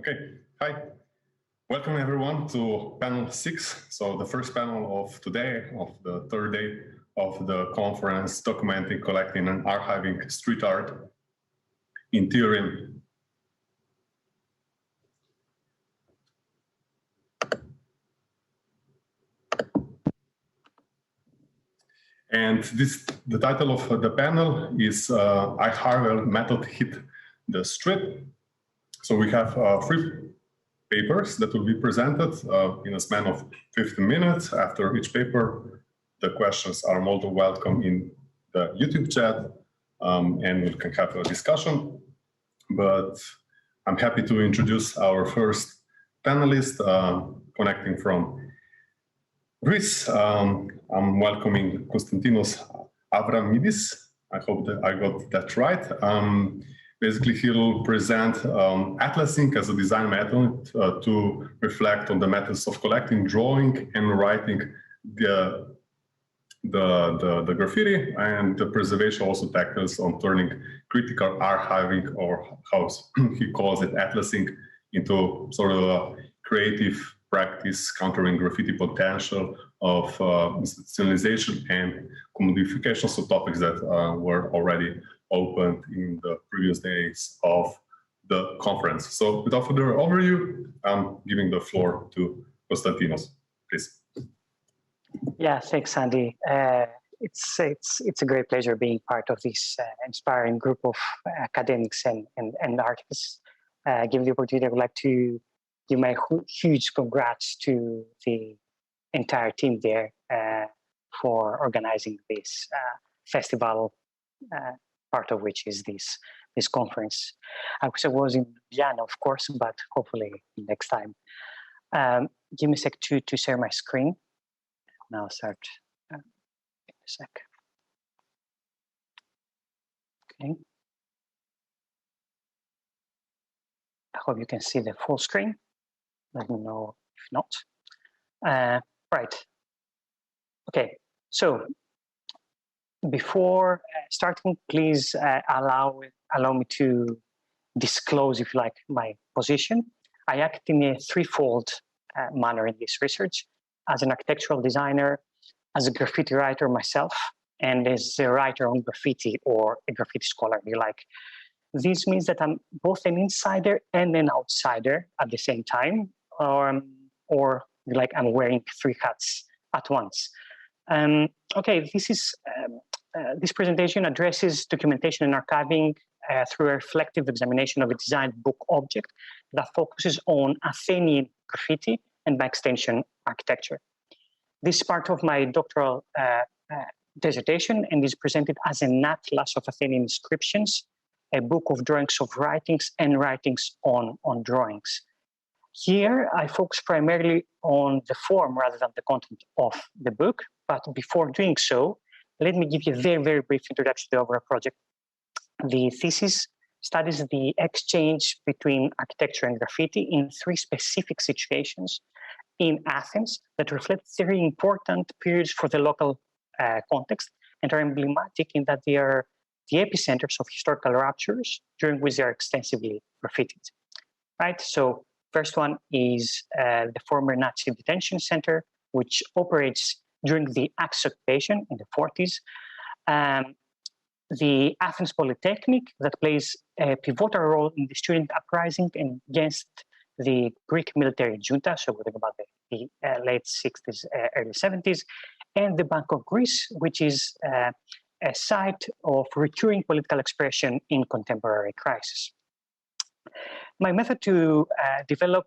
Okay, hi. Welcome everyone to panel 6. So the first panel of today, of the third day of the conference, Documenting, Collecting and Archiving Street Art in Theory. And the title of the panel is I Harvell Method Hit the Street. So we have 3 papers that will be presented in a span of 15 minutes. After each paper, the questions are more than welcome in the YouTube chat, and we can have a discussion. But I'm happy to introduce our first panelist, connecting from Ruiz. I'm welcoming Konstantinos Avramidis. I hope that I got that right. Basically, he'll present atlasing as a design method to reflect on the methods of collecting, drawing, and writing the graffiti, and the preservation also tackles on turning critical archiving, or how he calls it, atlasing, into sort of a creative practice countering graffiti potential of institutionalization and commodification, so topics that were already opened in the previous days of the conference. So without further overview, I'm giving the floor to Konstantinos, please. Yeah, thanks, Andy. It's a great pleasure being part of this inspiring group of academics and artists. Given the opportunity, I would like to give my huge congrats to the entire team there for organizing this festival, part of which is this conference. I wish I was in Ljiljana, of course, but hopefully next time. Give me a sec to share my screen. And I'll start in a sec. Okay. I hope you can see the full screen. Let me know if not. Right. Okay. So before starting, please allow me to disclose, if you like, my position. I act in a threefold manner in this research: as an architectural designer, as a graffiti writer myself, and as a writer on graffiti, or a graffiti scholar, if you like. This means that I'm both an insider and an outsider at the same time, or like I'm wearing 3 hats at once. Okay, this presentation addresses documentation and archiving through a reflective examination of a designed book object that focuses on Athenian graffiti and, by extension, architecture. This is part of my doctoral dissertation and is presented as an atlas of Athenian inscriptions, a book of drawings of writings and writings on drawings. Here, I focus primarily on the form rather than the content of the book. But before doing so, let me give you a very, very brief introduction to the overall project. The thesis studies the exchange between architecture and graffiti in 3 specific situations in Athens that reflect very important periods for the local context and are emblematic in that they are the epicenters of historical ruptures during which they are extensively graffitied. Right? So first one is the former Nazi detention center, which operates during the Axis occupation in the 40s. The Athens Polytechnic, that plays a pivotal role in the student uprising against the Greek military junta, so we're talking about the late 60s, early 70s, and the Bank of Greece, which is a site of recurring political expression in contemporary crisis. My method to develop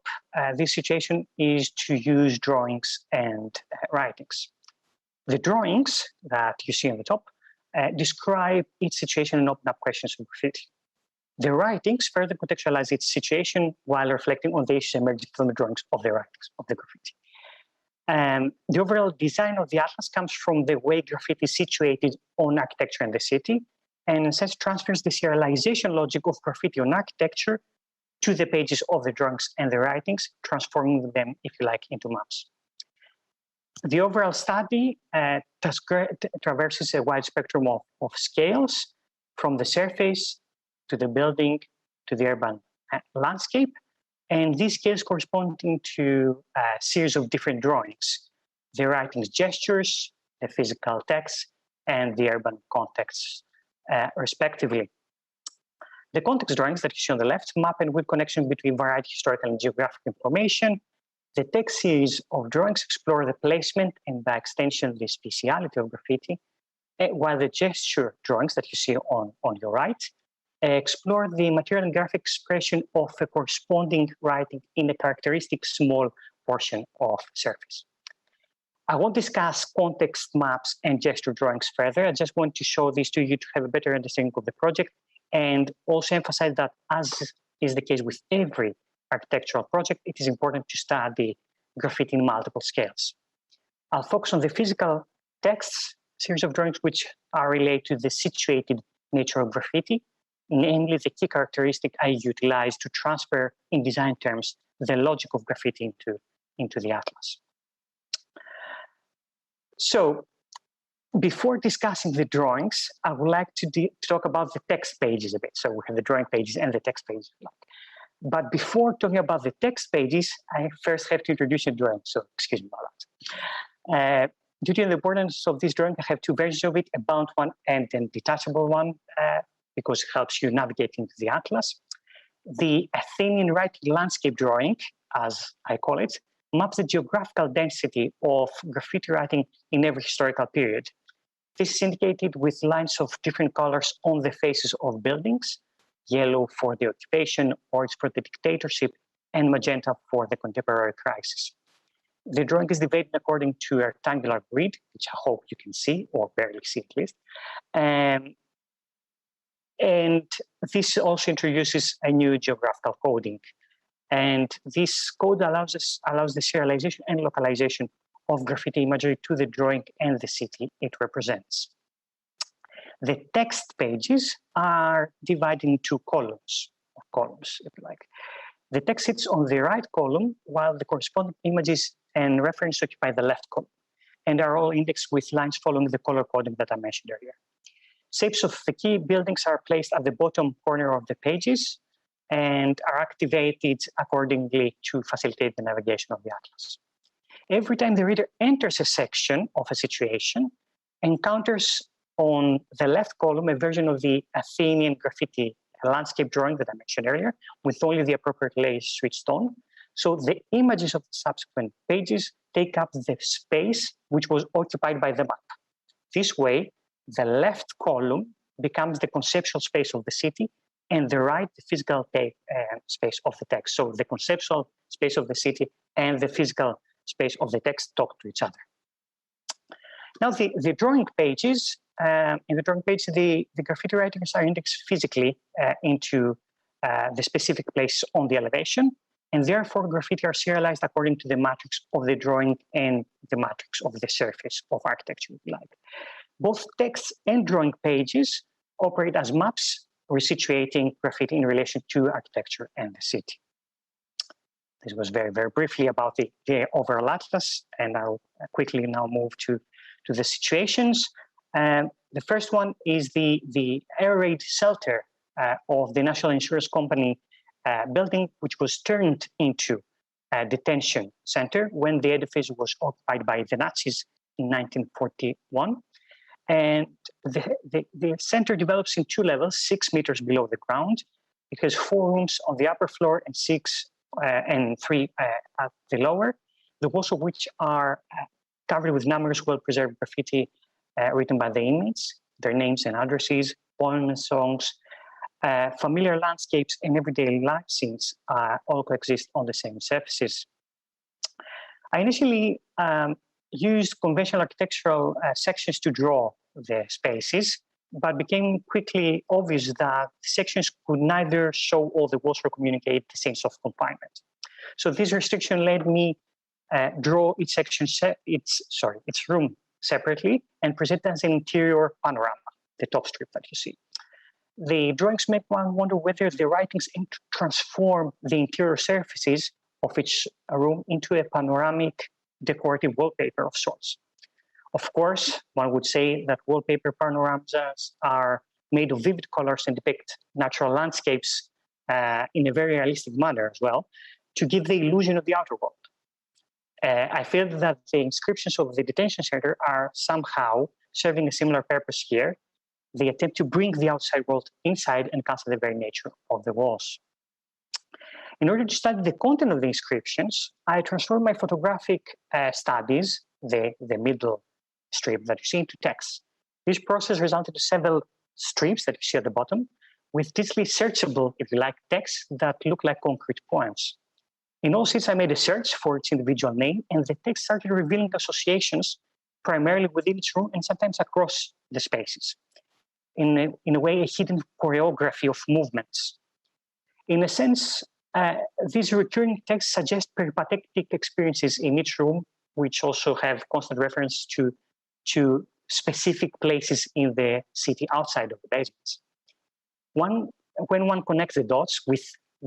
this situation is to use drawings and writings. The drawings that you see on the top describe its situation and open up questions of graffiti. The writings further contextualize its situation while reflecting on the issues emerging from the drawings of the writings of the graffiti. The overall design of the atlas comes from the way graffiti is situated on architecture in the city, and in a sense transfers the serialization logic of graffiti on architecture to the pages of the drawings and the writings, transforming them, if you like, into maps. The overall study traverses a wide spectrum of scales, from the surface to the building to the urban landscape, And these scales corresponding to a series of different drawings, the writing's gestures, the physical text, and the urban context, respectively. The context drawings that you see on the left map and with connection between variety historical and geographic information. The text series of drawings explore the placement and by extension the speciality of graffiti, while the gesture drawings that you see on your right explore the material and graphic expression of a corresponding writing in a characteristic small portion of surface. I won't discuss context maps and gesture drawings further. I just want to show these to you to have a better understanding of the project and also emphasize that, as is the case with every architectural project, it is important to study graffiti in multiple scales. I'll focus on the physical texts series of drawings which are related to the situated nature of graffiti, namely the key characteristic I utilize to transfer in design terms the logic of graffiti into the atlas. So before discussing the drawings, I would like to talk about the text pages a bit. So we have the drawing pages and the text pages. But before talking about the text pages, I first have to introduce a drawing. So excuse me about that. Due to the importance of this drawing, I have two versions of it, a bound one and a detachable one, because it helps you navigate into the atlas. The Athenian writing landscape drawing, as I call it, maps the geographical density of graffiti writing in every historical period. This is indicated with lines of different colors on the faces of buildings, yellow for the occupation, orange for the dictatorship, and magenta for the contemporary crisis. The drawing is divided according to a rectangular grid, which I hope you can see, or barely see at least. And this also introduces a new geographical coding. And this code allows the serialization and localization of graffiti imagery to the drawing and the city it represents. The text pages are divided into columns, if you like. The text sits on the right column, while the corresponding images and reference occupy the left column, and are all indexed with lines following the color coding that I mentioned earlier. Shapes of the key buildings are placed at the bottom corner of the pages and are activated accordingly to facilitate the navigation of the atlas. Every time the reader enters a section of a situation, encounters on the left column a version of the Athenian graffiti landscape drawing that I mentioned earlier, with only the appropriate layers switched on. So the images of the subsequent pages take up the space which was occupied by the map. This way, the left column becomes the conceptual space of the city, and the right, the physical space of the text. So the conceptual space of the city and the physical space of the text talk to each other. Now, the drawing pages, in the drawing page, the graffiti writings are indexed physically into the specific place on the elevation, and therefore graffiti are serialized according to the matrix of the drawing and the matrix of the surface of architecture, if you like. Both text and drawing pages operate as maps, resituating graffiti in relation to architecture and the city. This was very, very briefly about the overall atlas, and I'll quickly now move to the situations. The first one is the air raid shelter of the National Insurance Company building, which was turned into a detention center when the edifice was occupied by the Nazis in 1941. And the center develops in two levels, 6 meters below the ground. It has 4 rooms on the upper floor and 3 at the lower, the walls of which are covered with numerous well-preserved graffiti written by the inmates, their names and addresses, poems and songs, familiar landscapes and everyday life scenes all coexist on the same surfaces. I initially used conventional architectural sections to draw the spaces, but became quickly obvious that sections could neither show all the walls or communicate the sense of confinement. So this restriction led me draw each section, its room separately, and present as an interior panorama, the top strip that you see. The drawings make one wonder whether the writings transform the interior surfaces of each room into a panoramic decorative wallpaper of sorts. Of course, one would say that wallpaper panoramas are made of vivid colors and depict natural landscapes in a very realistic manner as well. to give the illusion of the outer world. I feel that the inscriptions of the detention center are somehow serving a similar purpose here. They attempt to bring the outside world inside and cancel the very nature of the walls. In order to study the content of the inscriptions, I transformed my photographic studies, the middle strip that you see, into text. This process resulted in several strips that you see at the bottom, with digitally searchable, if you like, text that look like concrete poems. In all sets, I made a search for its individual name, and the text started revealing associations primarily within each room and sometimes across the spaces. In a way, a hidden choreography of movements. In a sense, these recurring texts suggest peripatetic experiences in each room, which also have constant reference to specific places in the city outside of the basements. When one connects the dots with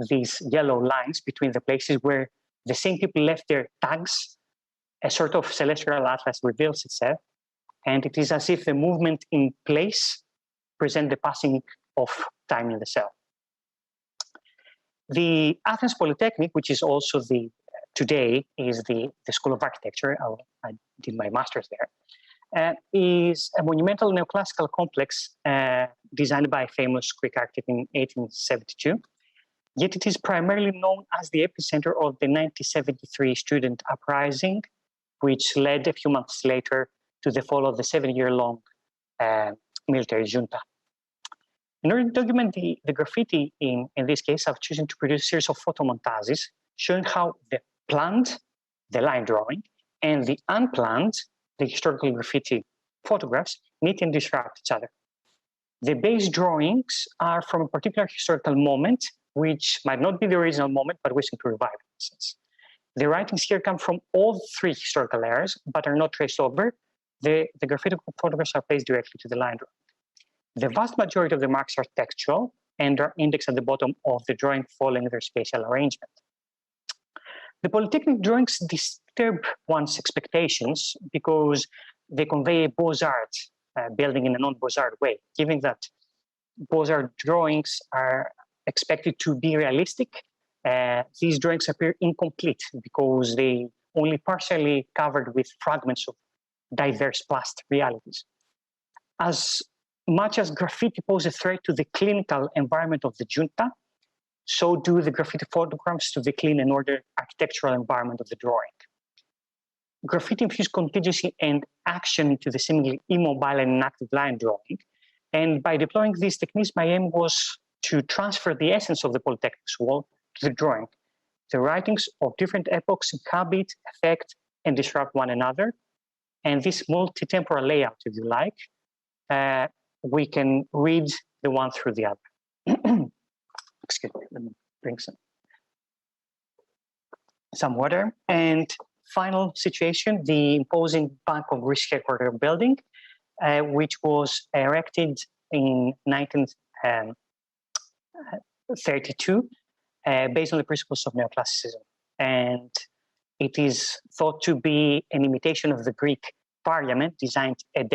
these yellow lines between the places where the same people left their tags, a sort of celestial atlas reveals itself, and it is as if the movement in place present the passing of time in the cell. The Athens Polytechnic, which is also today is the School of Architecture, I did my master's there, is a monumental neoclassical complex designed by a famous Greek architect in 1872. Yet it is primarily known as the epicenter of the 1973 student uprising, which led a few months later to the fall of the 7-year-long military junta. In order to document the graffiti in this case, I've chosen to produce a series of photomontages showing how the planned, the line drawing, and the unplanned, the historical graffiti photographs, meet and disrupt each other. The base drawings are from a particular historical moment, which might not be the original moment, but wishing to revive it. The writings here come from all 3 historical eras, but are not traced over. The graffiti photographs are placed directly to the line drawing. The vast majority of the marks are textual and are indexed at the bottom of the drawing following their spatial arrangement. The Polytechnic drawings disturb one's expectations because they convey a Beaux-Arts building in a non-Beaux-Arts way, given that Beaux-Arts drawings are expected to be realistic. These drawings appear incomplete because they only partially covered with fragments of diverse past realities. As much as graffiti poses a threat to the clinical environment of the junta, so do the graffiti photographs to the clean and ordered architectural environment of the drawing. Graffiti infused contingency and action into the seemingly immobile and inactive line drawing. And by deploying these techniques, my aim was to transfer the essence of the Polytechnic's wall to the drawing. The writings of different epochs inhabit, affect, and disrupt one another. And this multi-temporal layout, if you like, we can read the one through the other. Excuse me, let me bring some water. And final situation, the imposing Bank of Greece headquarters building, which was erected in 1932, based on the principles of neoclassicism. And it is thought to be an imitation of the Greek parliament designed a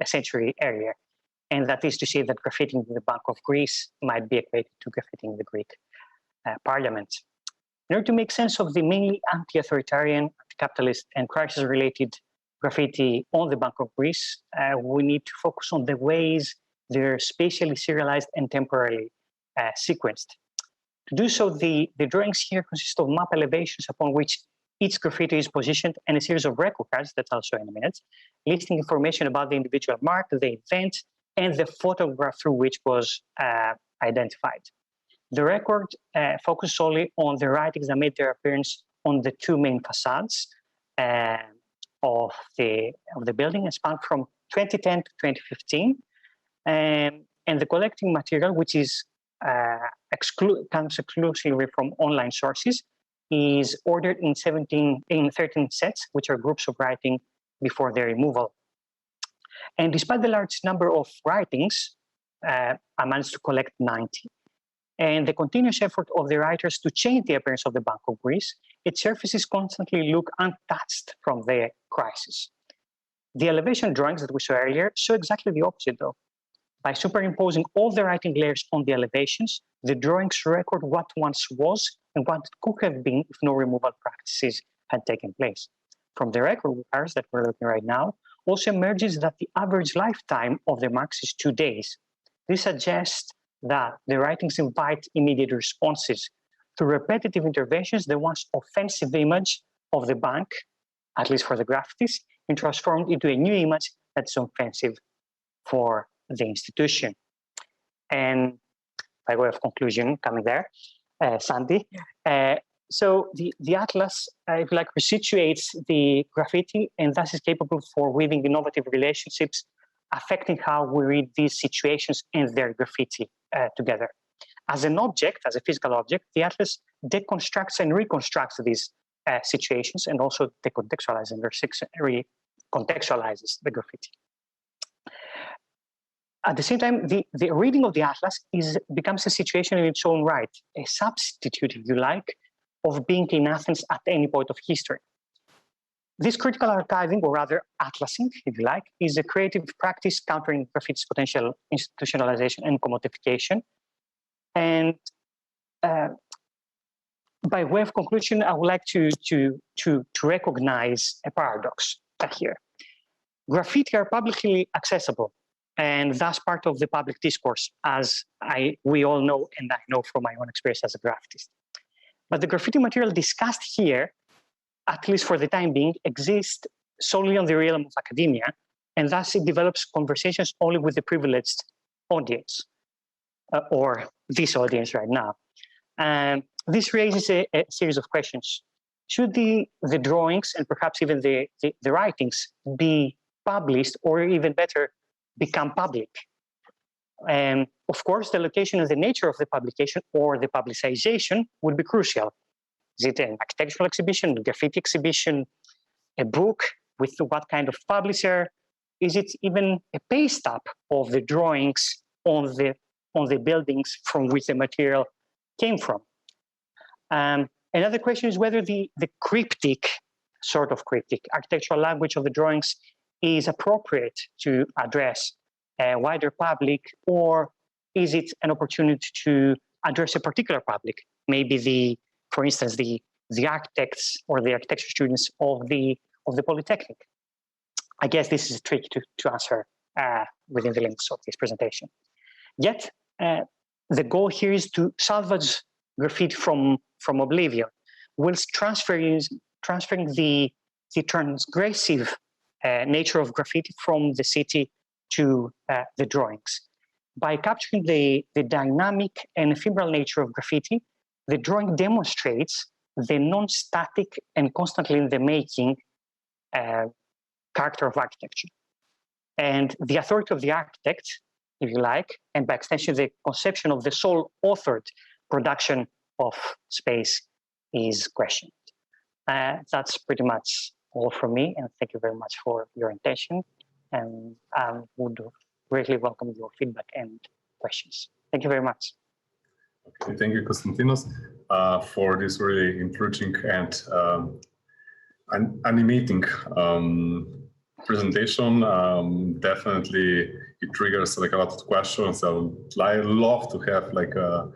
century earlier. And that is to say that graffiti in the Bank of Greece might be equated to graffiti in the Greek parliament. In order to make sense of the mainly anti-authoritarian, anti-capitalist, and crisis-related graffiti on the Bank of Greece, we need to focus on the ways they're spatially serialized and temporarily sequenced. To do so, the drawings here consist of map elevations upon which each graffiti is positioned and a series of record cards, that I'll show in a minute, listing information about the individual mark, the event, and the photograph through which was identified. The record focused solely on the writings that made their appearance on the 2 main facades of the building and span from 2010 to 2015. And the collecting material, which is comes exclusively from online sources, is ordered in 13 sets, which are groups of writing before their removal. And despite the large number of writings, I managed to collect 90. And the continuous effort of the writers to change the appearance of the Bank of Greece, its surfaces constantly look untouched from the crisis. The elevation drawings that we saw earlier show exactly the opposite, though. By superimposing all the writing layers on the elevations, the drawings record what once was and what it could have been if no removal practices had taken place. From the record layers that we're looking right now, also emerges that the average lifetime of the marks is 2 days. This suggests that the writings invite immediate responses to repetitive interventions. The once offensive image of the bank, at least for the graffitis, is transformed into a new image that's offensive for the institution. And by way of conclusion, coming there, Sandy. So the atlas, if you like, resituates the graffiti and thus is capable for weaving innovative relationships affecting how we read these situations and their graffiti together. As an object, as a physical object, the atlas deconstructs and reconstructs these situations and also decontextualizes and recontextualizes the graffiti. At the same time, the reading of the atlas becomes a situation in its own right, a substitute, if you like, of being in Athens at any point of history. This critical archiving, or rather atlasing, if you like, is a creative practice countering graffiti's potential institutionalization and commodification. And by way of conclusion, I would like to recognize a paradox here. Graffiti are publicly accessible and thus part of the public discourse, as we all know, and I know from my own experience as a graffitist. But the graffiti material discussed here, at least for the time being, exists solely on the realm of academia, and thus it develops conversations only with the privileged audience, or this audience right now. This raises a series of questions. Should the drawings and perhaps even the writings be published, or even better, become public? And of course, the location and the nature of the publication or the publicization would be crucial. Is it an architectural exhibition, a graffiti exhibition, a book with what kind of publisher? Is it even a paste up of the drawings on the buildings from which the material came from? Another question is whether the cryptic, sort of cryptic, architectural language of the drawings is appropriate to address a wider public, or is it an opportunity to address a particular public? Maybe for instance, the architects or the architecture students of the Polytechnic. I guess this is tricky to answer within the limits of this presentation. Yet, the goal here is to salvage graffiti from oblivion, whilst transferring the transgressive nature of graffiti from the city to the drawings. By capturing the dynamic and ephemeral nature of graffiti, the drawing demonstrates the non-static and constantly in the making character of architecture. And the authority of the architect, if you like, and by extension, the conception of the sole authored production of space is questioned. That's pretty much all from me, and thank you very much for your attention. And I would greatly welcome your feedback and questions. Thank you very much. Okay, thank you, Konstantinos, for this really encouraging and animating presentation. Definitely, it triggers like a lot of questions. I would love to have like a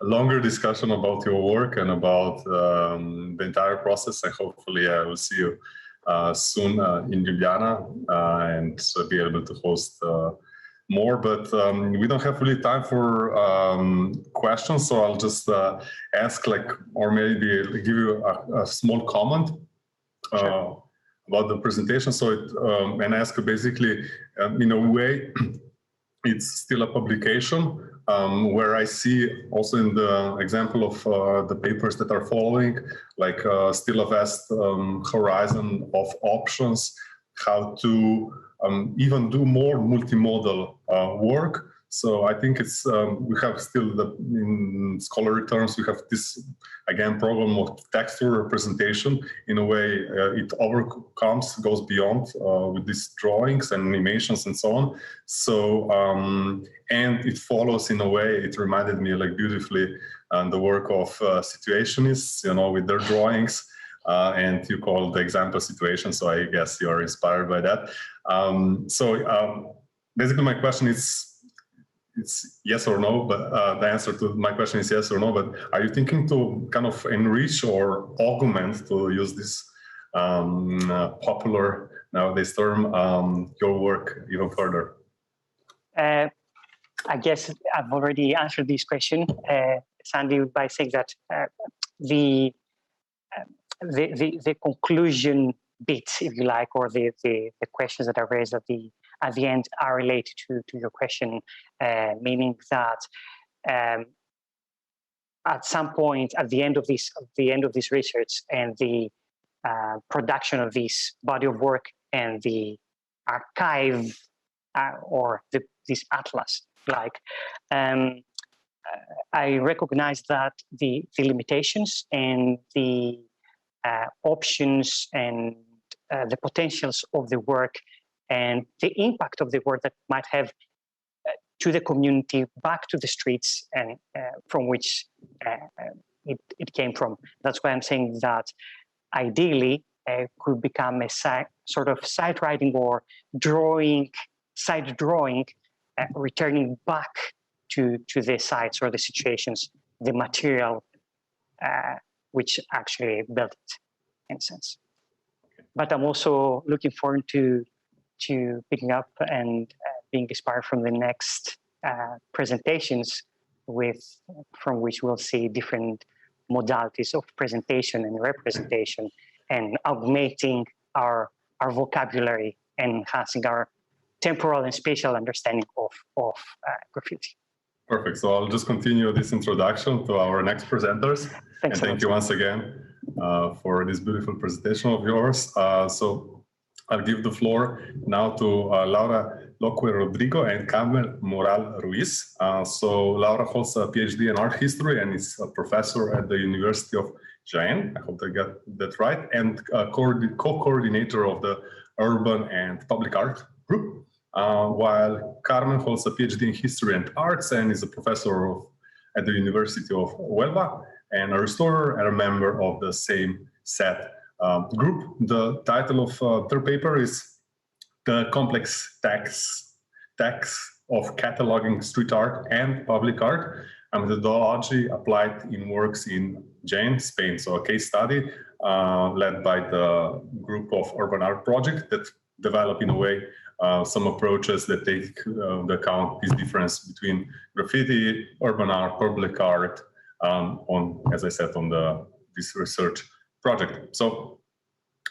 longer discussion about your work and about the entire process. And hopefully, I will see you soon in Ljiljana and be able to host more. But we don't have really time for questions, so I'll just ask, like, or maybe give you a small comment. Sure. About the presentation. So and ask basically, in a way, it's still a publication where I see also in the example of the papers that are following, like still a vast horizon of options, how to even do more multimodal work. So I think it's we have still in scholarly terms, we have this again problem of textual representation. In a way, it goes beyond with these drawings and animations and so on. So and it follows in a way. It reminded me like beautifully the work of situationists, you know, with their drawings. And you call the example situation. So I guess you are inspired by that. Basically, my question is, it's yes or no, but the answer to my question is yes or no. But are you thinking to kind of enrich or augment, to use this popular nowadays term, your work even further? I guess I've already answered this question, Sandy, by saying that the conclusion bits, if you like, or the questions that are raised at the end are related to your question, meaning that at some point at the end of this research and the production of this body of work and the archive or this atlas, like I recognize that the limitations and the options and the potentials of the work and the impact of the work that might have to the community, back to the streets, and from which it came from. That's why I'm saying that ideally could become a sort of side writing or side drawing, returning back to the sites or the situations, the material which actually built it, in a sense. But I'm also looking forward to picking up and being inspired from the next presentations from which we'll see different modalities of presentation and representation and augmenting our vocabulary and enhancing our temporal and spatial understanding of graffiti. Perfect. So I'll just continue this introduction to our next presenters. Thanks and thank you once again for this beautiful presentation of yours. So I'll give the floor now to Laura Luque Rodrigo and Carmen Moral Ruiz. So Laura holds a PhD in art history and is a professor at the University of Jaén. I hope I got that right. And co-coordinator of the Urban and Public Art group. While Carmen holds a PhD in history and arts and is a professor at the University of Huelva and a restorer and a member of the same set group. The title of their paper is The Complex Text of Cataloging Street Art and Public Art, a methodology applied in works in Jaén, Spain. So a case study led by the group of Urban Art Project that develop in a way some approaches that take into account this difference between graffiti, urban art, public art, as I said, on this research project. So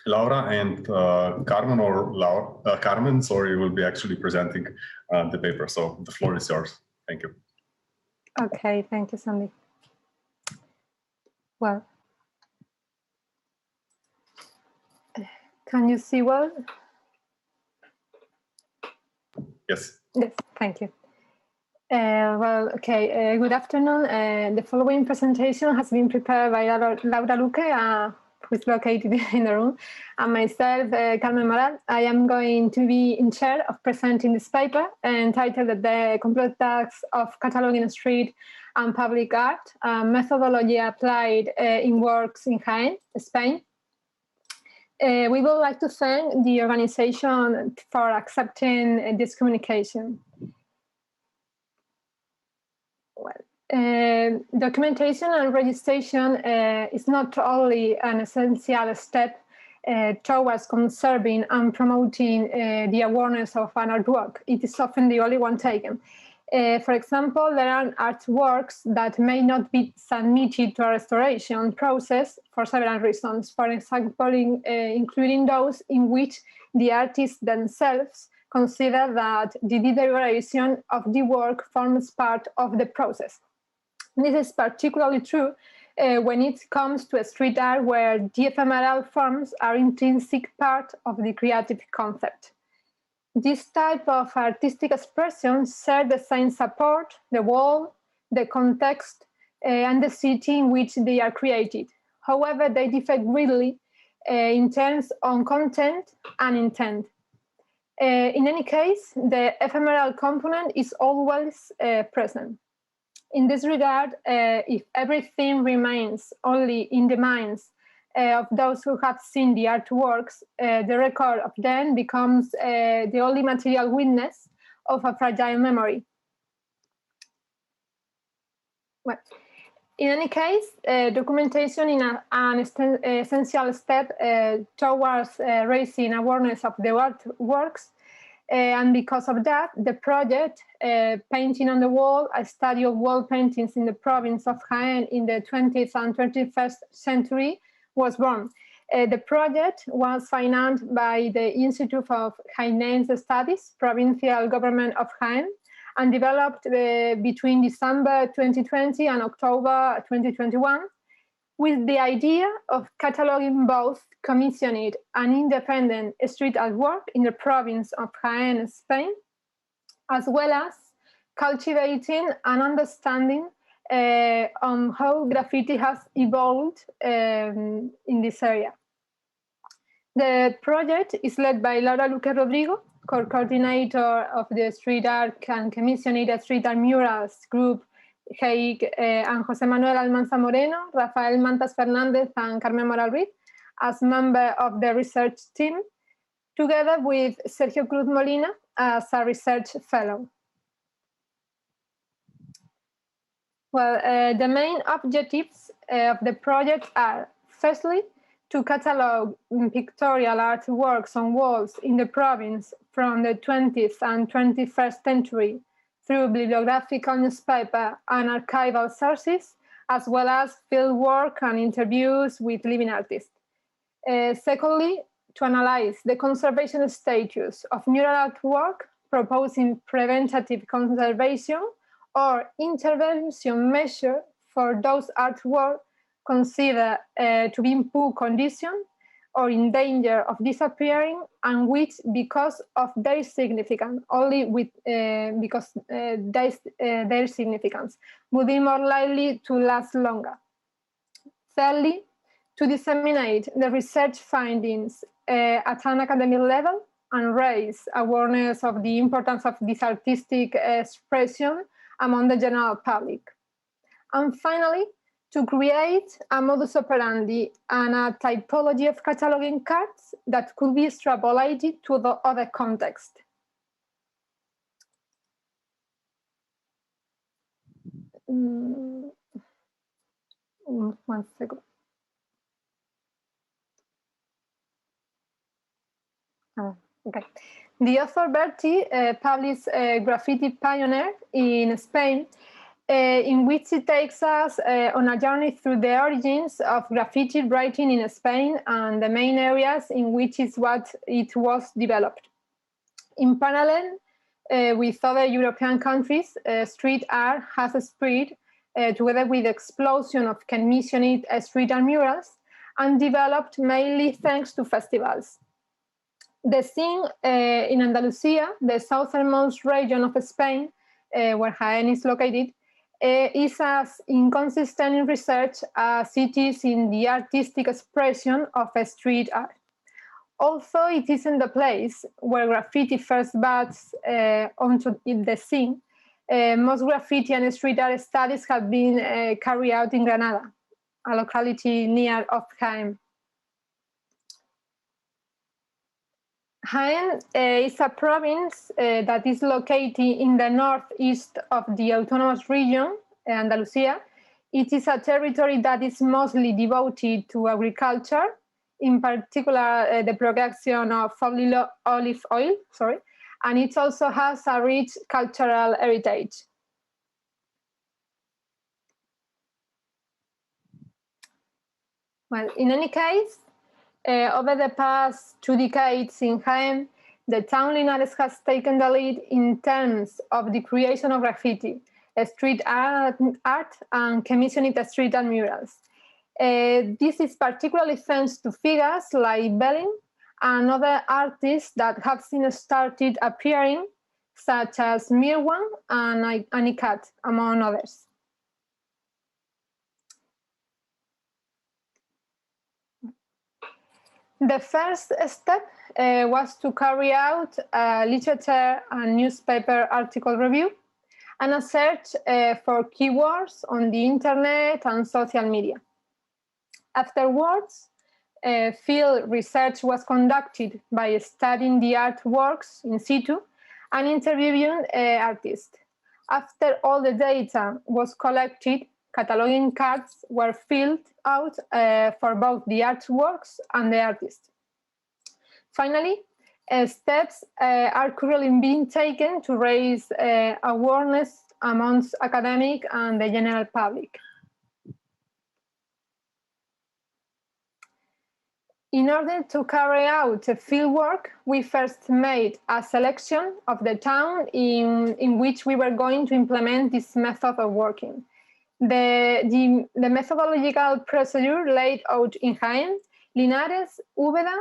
Laura and Carmen, will be actually presenting the paper. So the floor is yours. Thank you. Okay, thank you, Sandy. Well, can you see well? Yes. Yes, thank you. Good afternoon. The following presentation has been prepared by Laura Luque, who is located in the room, and myself, Carmen Moral. I am going to be in charge of presenting this paper entitled The Complex Text of Cataloging Street and Public Art, a methodology applied in works in Jaén, Spain. We would like to thank the organization for accepting this communication. Well, documentation and registration is not only an essential step towards conserving and promoting the awareness of an artwork, it is often the only one taken. For example, there are artworks that may not be submitted to a restoration process for several reasons. For example, including those in which the artists themselves consider that the deterioration of the work forms part of the process. This is particularly true when it comes to street art, where the ephemeral forms are an intrinsic part of the creative concept. This type of artistic expression share the same support, the wall, the context, and the city in which they are created. However, they differ greatly in terms of content and intent. In any case, the ephemeral component is always present. In this regard, if everything remains only in the minds of those who have seen the artworks, the record of them becomes the only material witness of a fragile memory. Well, in any case, documentation is an essential step towards raising awareness of the artworks. And because of that, the project, Painting on the Wall, a study of wall paintings in the province of Jaén in the 20th and 21st century, was born. The project was financed by the Institute of Jaénense Studies, provincial government of Jaén, and developed between December 2020 and October 2021, with the idea of cataloging both commissioned and independent street artwork in the province of Jaén, Spain, as well as cultivating an understanding on how graffiti has evolved in this area. The project is led by Luque Rodrigo, co-coordinator of the street art and commissioned street art murals group, Heik and José Manuel Almanza Moreno, Rafael Mantas Fernández and Carmen Ruiz, as member of the research team, together with Sergio Cruz Molina as a research fellow. Well, the main objectives of the project are, firstly, to catalog pictorial artworks on walls in the province from the 20th and 21st century through bibliographical newspaper and archival sources, as well as fieldwork and interviews with living artists. Secondly, to analyze the conservation status of mural artwork, proposing preventative conservation or intervention measure for those artworks considered to be in poor condition or in danger of disappearing, and which, because of their significance, because their significance, would be more likely to last longer. Thirdly, to disseminate the research findings at an academic level and raise awareness of the importance of this artistic expression among the general public. And finally, to create a modus operandi and a typology of cataloging cards that could be extrapolated to the other context. One second. Okay. The author Berti published Graffiti Pioneer in Spain, in which it takes us on a journey through the origins of graffiti writing in Spain and the main areas in which it was developed. In parallel with other European countries, street art has spread together with the explosion of commissioned street art murals and developed mainly thanks to festivals. The scene in Andalusia, the southernmost region of Spain, where Jaén is located, is as inconsistent in research as it is in the artistic expression of street art. Although it isn't the place where graffiti first buds onto the scene, most graffiti and street art studies have been carried out in Granada, a locality near of Jaén. Jaén is a province that is located in the northeast of the autonomous region, Andalusia. It is a territory that is mostly devoted to agriculture, in particular the production of olive oil, and it also has a rich cultural heritage. Well, in any case, over the past 2 decades in Jaén, the town Linares has taken the lead in terms of the creation of graffiti, street art and commissioned street art murals. This is particularly thanks to figures like Belling and other artists that have since started appearing, such as Mirwan and Anikat, among others. The first step was to carry out a literature and newspaper article review and a search for keywords on the internet and social media. Afterwards, field research was conducted by studying the artworks in situ and interviewing artists. After all the data was collected, cataloging cards were filled out for both the artworks and the artist. Finally, steps are currently being taken to raise awareness amongst academic and the general public. In order to carry out the fieldwork, we first made a selection of the town in which we were going to implement this method of working. The methodological procedure laid out in Jaén, Linares, Úbeda,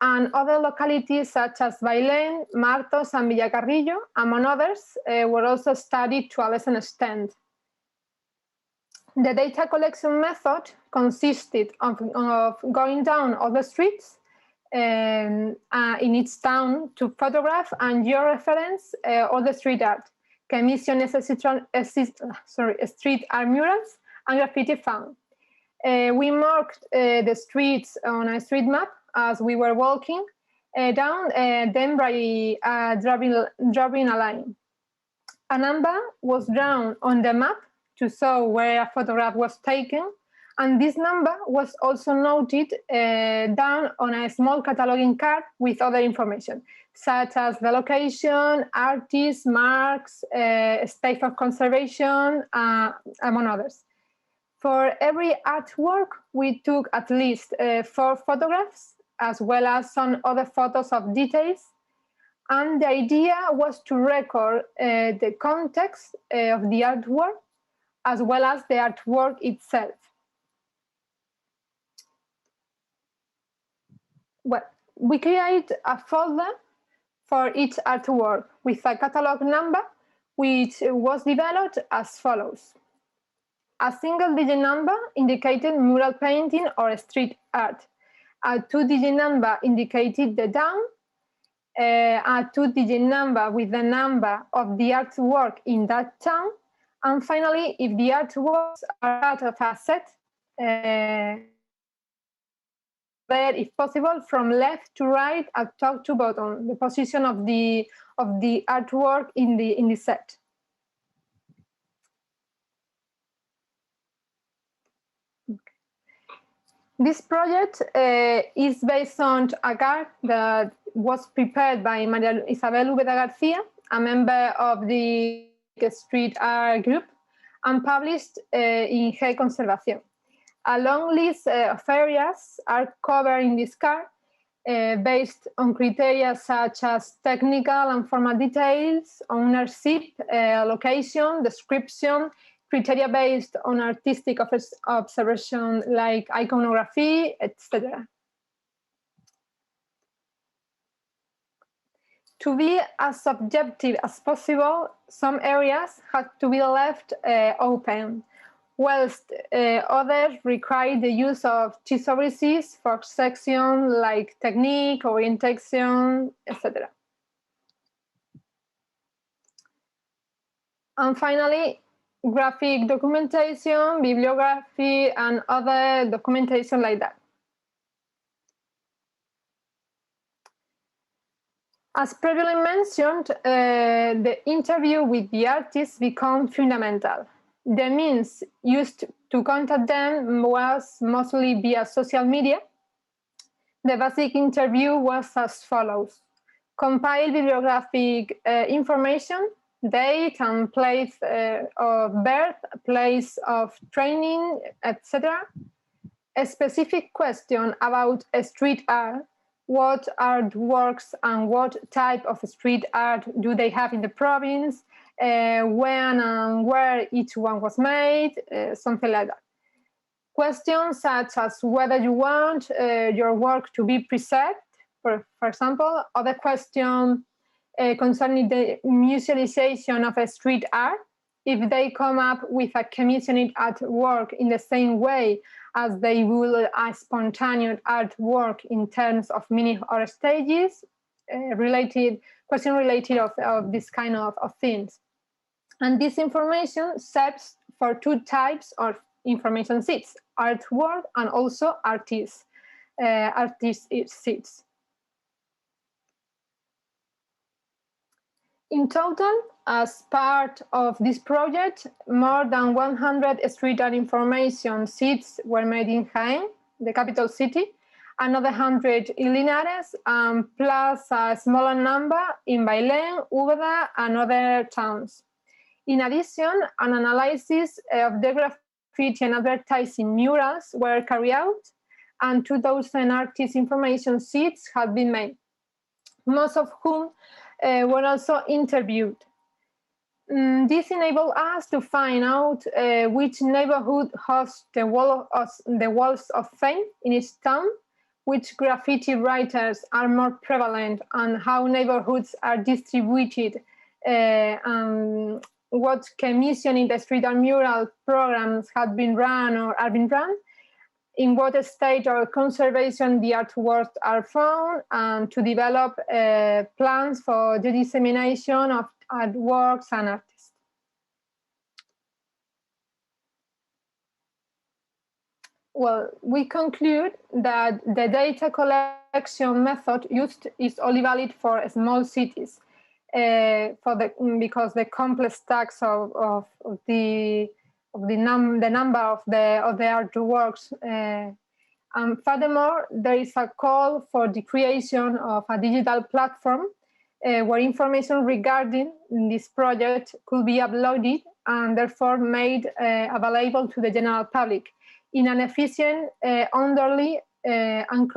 and other localities such as Bailén, Martos, and Villacarrillo, among others, were also studied to a lesser extent. The data collection method consisted of going down all the streets in each town to photograph and georeference all the street art, commission street art murals, and graffiti found. We marked the streets on a street map as we were walking down, then by drawing a line. A number was drawn on the map to show where a photograph was taken, and this number was also noted down on a small cataloging card with other information, such as the location, artist, marks, state of conservation, among others. For every artwork, we took at least 4 photographs, as well as some other photos of details, and the idea was to record the context of the artwork, as well as the artwork itself. Well, we create a folder for each artwork with a catalog number, which was developed as follows. A single-digit number indicated mural painting or street art. A 2-digit number indicated the town. A 2-digit number with the number of the artwork in that town. And finally, if the artworks are part of a set, there, if possible, from left to right, at top to bottom, the position of the artwork in the set. Okay. This project is based on a card that was prepared by Maria Isabel Úbeda García, a member of the street art group, and published in G Conservación. A long list of areas are covered in this card based on criteria such as technical and formal details, ownership, location, description, criteria based on artistic observation like iconography, etc. To be as subjective as possible, some areas had to be left open, whilst others required the use of thesaurus for sections like technique, orientation, etc. And finally, graphic documentation, bibliography, and other documentation like that. As previously mentioned, the interview with the artists became fundamental. The means used to contact them was mostly via social media. The basic interview was as follows: compile bibliographic information, date and place of birth, place of training, etc. A specific question about street art. What artworks and what type of street art do they have in the province, when and where each one was made, something like that. Questions such as whether you want your work to be preserved, for example. Other question concerning the musealization of a street art, if they come up with a commissioned artwork in the same way as they will a spontaneous artwork in terms of meaning or stages, question related of this kind of things. And this information serves for 2 types of information sheets: artwork and also artist sheets. In total, as part of this project, more than 100 street art information sheets were made in Jaén, the capital city, another 100 in Linares, plus a smaller number in Bailén, Úbeda, and other towns. In addition, an analysis of the graffiti and advertising murals were carried out, and 2,000 artist information sheets have been made, most of whom were also interviewed. This enabled us to find out which neighborhood hosts the walls of fame in each town, which graffiti writers are more prevalent, and how neighborhoods are distributed, what commissioning the street art mural programs have been run or are being run, in what state or conservation the artworks are found, and to develop plans for the dissemination of artworks and artists. Well, we conclude that the data collection method used is only valid for small cities, because the complex stacks of the number of the artworks. And furthermore, there is a call for the creation of a digital platform where information regarding this project could be uploaded and therefore made available to the general public in an efficient, orderly, and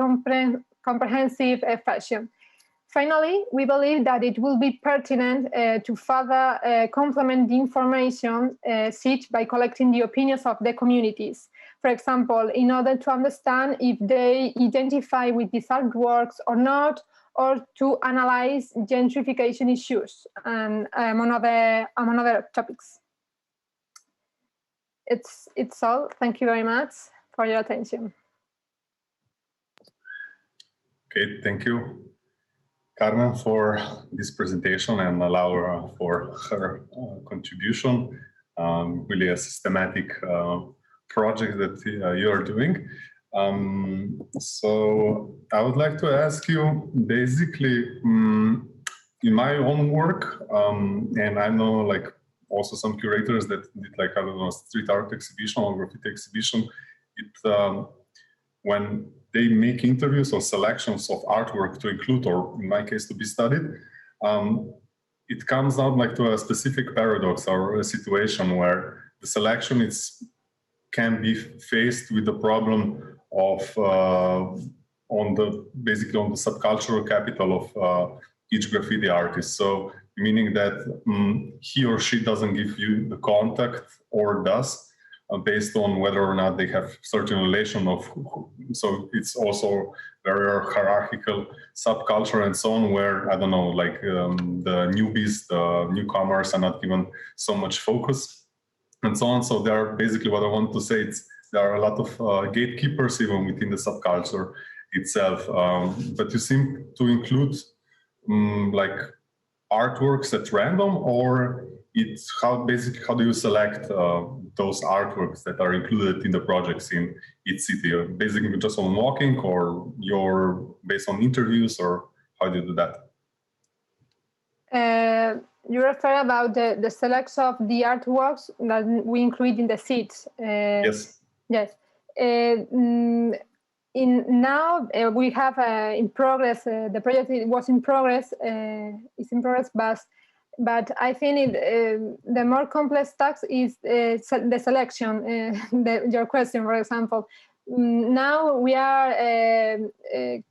comprehensive fashion. Finally, we believe that it will be pertinent to further complement the information sheet by collecting the opinions of the communities. For example, in order to understand if they identify with these artworks or not, or to analyze gentrification issues, and among other topics. It's all. Thank you very much for your attention. Okay, thank you, Carmen, for this presentation and allow for her contribution. Really a systematic project that you are doing. So I would like to ask you, basically, in my own work, and I know like also some curators that did like, I don't know, street art exhibition or graffiti exhibition, when they make interviews or selections of artwork to include, or in my case to be studied, it comes out like to a specific paradox or a situation where the selection can be faced with the problem of basically on the subcultural capital of each graffiti artist. So meaning that he or she doesn't give you the contact, or does, based on whether or not they have certain relation of, so it's also very hierarchical subculture and so on, where, I don't know, like the newbies, the newcomers are not given so much focus and so on. So there are basically, what I want to say, there are a lot of gatekeepers even within the subculture itself, but you seem to include like artworks at random, or it's how do you select those artworks that are included in the projects in each city? Basically just on walking, or you're based on interviews, or how do you do that? You refer about the selection of the artworks that we include in the sheets. Yes. Yes. Now we have in progress, the project was in progress, is in progress, but I think the more complex task is the selection, your question, for example. Now we are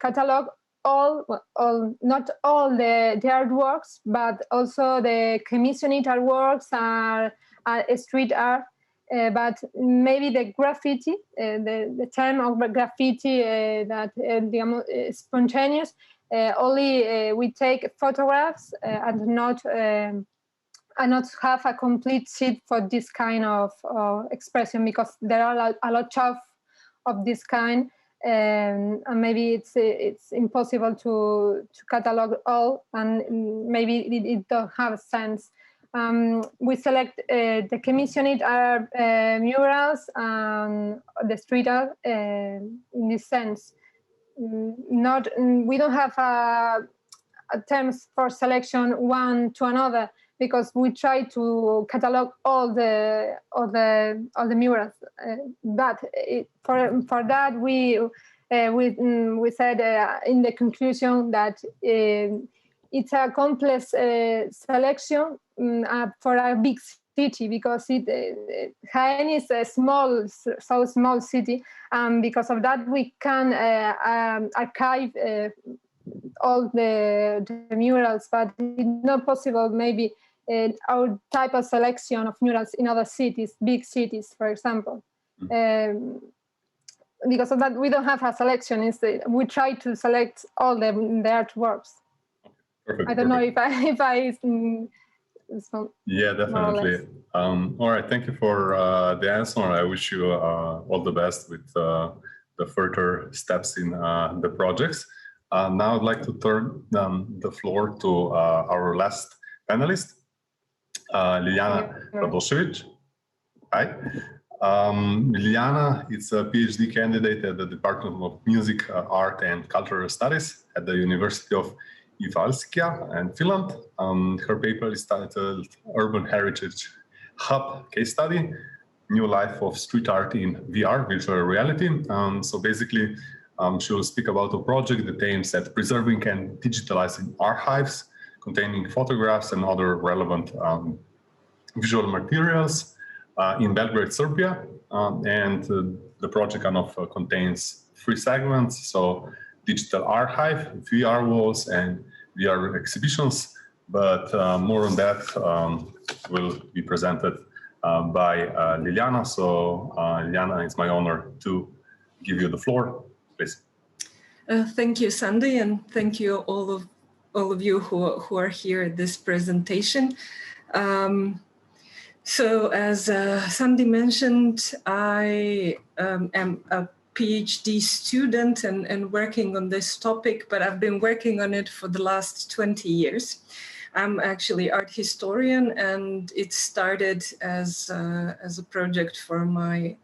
catalog not all the artworks, but also the commissioned artworks are street art. But maybe the graffiti, the term of graffiti that spontaneous, only we take photographs and not have a complete sheet for this kind of expression, because there are a lot of this kind, and maybe it's impossible to catalog all, and maybe it don't have sense. We select the commissioned art murals and the street art in this sense. We don't have attempts for selection one to another, because we try to catalog all the murals. But for that we said in the conclusion that it's a complex selection for a big city, because Jaén is a so small city, and because of that we can archive all the murals, but it's not possible maybe our type of selection of murals in other cities, big cities, for example. Because of that, we don't have a selection. Instead, we try to select all the artworks. Perfect. I don't know if I yeah, definitely. All right, thank you for the answer. I wish you all the best with the further steps in the projects. Now I'd like to turn the floor to our last panelist, Ljiljana Radosević. Hi. Ljiljana is a PhD candidate at the Department of Music, Art and Cultural Studies at the University of Jyväskylä in Finland. Her paper is titled Urban Heritage Hub Case Study, New Life of Street Art in VR, Virtual Reality. So basically, she will speak about a project that aims at preserving and digitalizing archives containing photographs and other relevant visual materials in Belgrade, Serbia. And the project kind of contains 3 segments. So digital archive, VR walls, and VR exhibitions. But more on that will be presented by Ljiljana. So Ljiljana, it's my honor to give you the floor, please. Thank you, Sandy, and thank you all of you who are here at this presentation. So as Sandy mentioned, I am a PhD student and working on this topic, but I've been working on it for the last 20 years. I'm actually art historian, and it started as a project for my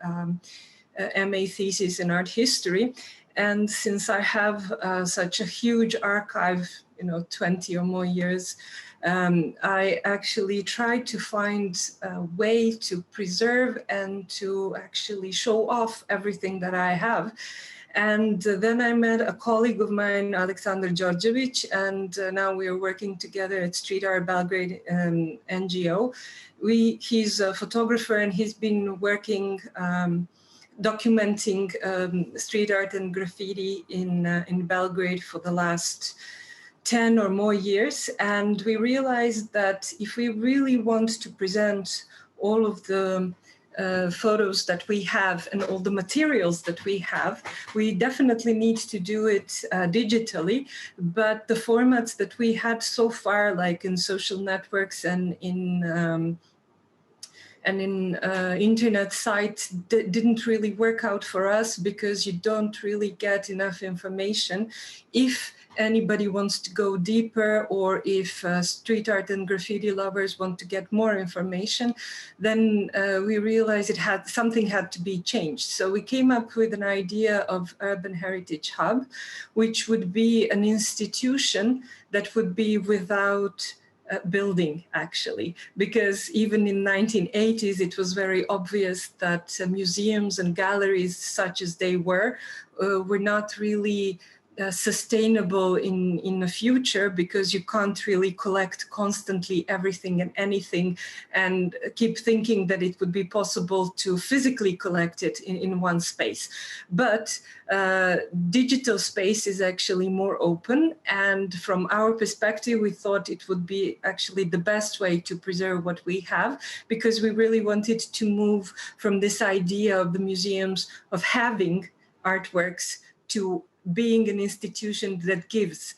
MA thesis in art history. And since I have such a huge archive, 20 or more years, I actually tried to find a way to preserve and to actually show off everything that I have. And then I met a colleague of mine, Aleksandar Đorđević, and now we are working together at Street Art Belgrade NGO. He's a photographer, and he's been working documenting street art and graffiti in Belgrade for the last 10 or more years. And we realized that if we really want to present all of the photos that we have and all the materials that we have, we definitely need to do it digitally. But the formats that we had so far, like in social networks and in internet sites, didn't really work out for us, because you don't really get enough information. If anybody wants to go deeper, or if street art and graffiti lovers want to get more information, then we realized something had to be changed. So we came up with an idea of Urban Heritage Hub, which would be an institution that would be without building, actually, because even in 1980s it was very obvious that museums and galleries, such as they were not really sustainable in the future, because you can't really collect constantly everything and anything and keep thinking that it would be possible to physically collect it in one space. But digital space is actually more open, and from our perspective we thought it would be actually the best way to preserve what we have, because we really wanted to move from this idea of the museums of having artworks to being an institution that gives.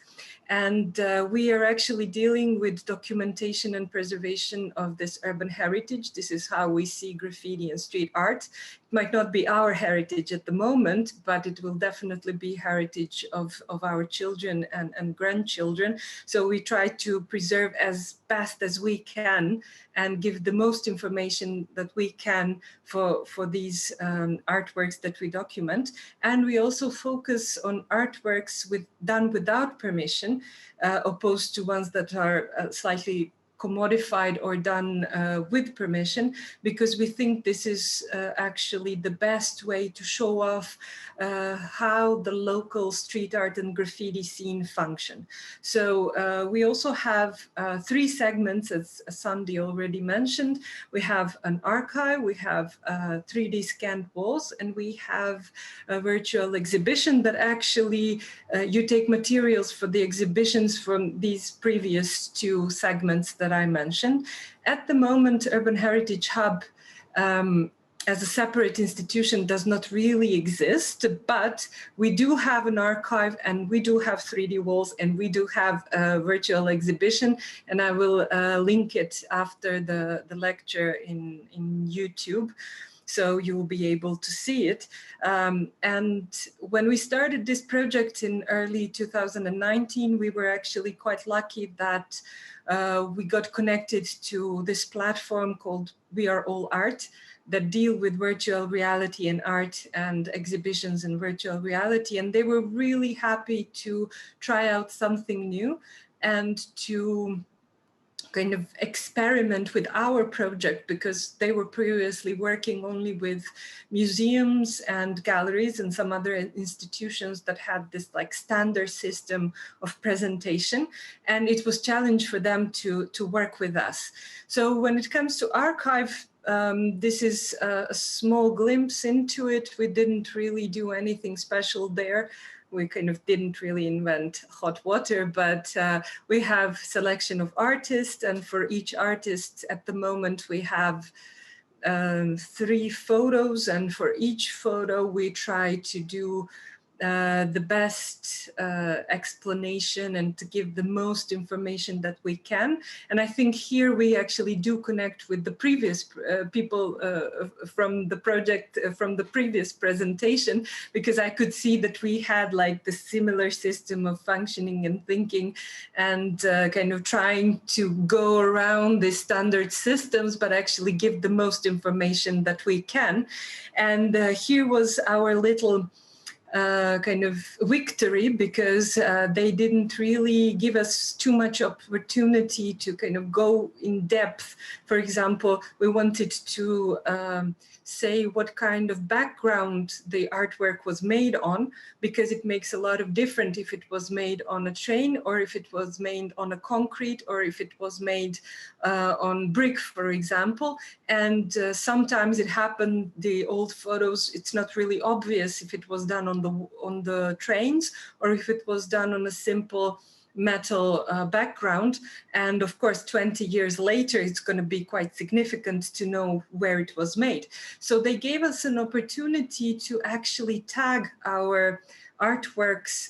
And we are actually dealing with documentation and preservation of this urban heritage. This is how we see graffiti and street art. It might not be our heritage at the moment, but it will definitely be heritage of our children and grandchildren. So we try to preserve as best as we can and give the most information that we can for these artworks that we document. And we also focus on artworks done without permission, permission, opposed to ones that are slightly commodified or done with permission, because we think this is actually the best way to show off how the local street art and graffiti scene function. So we also have 3 segments, as Sandy already mentioned. We have an archive, we have 3D scanned walls, and we have a virtual exhibition that actually you take materials for the exhibitions from these previous 2 segments that I mentioned. At the moment, Urban Heritage Hub as a separate institution does not really exist, but we do have an archive and we do have 3D walls and we do have a virtual exhibition, and I will link it after the lecture in YouTube. So you will be able to see it. And when we started this project in early 2019, we were actually quite lucky that we got connected to this platform called We Are All Art that deal with virtual reality and art and exhibitions in virtual reality. And they were really happy to try out something new and to kind of experiment with our project, because they were previously working only with museums and galleries and some other institutions that had this like standard system of presentation, and it was challenge for them to work with us. So when it comes to archive, this is a small glimpse into it. We didn't really do anything special there. We kind of didn't really invent hot water, but we have selection of artists, and for each artist at the moment we have 3 photos, and for each photo we try to do the best explanation and to give the most information that we can. And I think here we actually do connect with the previous people from the project, from the previous presentation, because I could see that we had like the similar system of functioning and thinking and kind of trying to go around the standard systems, but actually give the most information that we can. And here was our little kind of victory, because they didn't really give us too much opportunity to kind of go in depth. For example, we wanted to say what kind of background the artwork was made on, because it makes a lot of difference if it was made on a train or if it was made on a concrete or if it was made on brick, for example. And sometimes it happened, the old photos, it's not really obvious if it was done on the trains or if it was done on a simple metal background. And of course, 20 years later, it's going to be quite significant to know where it was made. So they gave us an opportunity to actually tag our artworks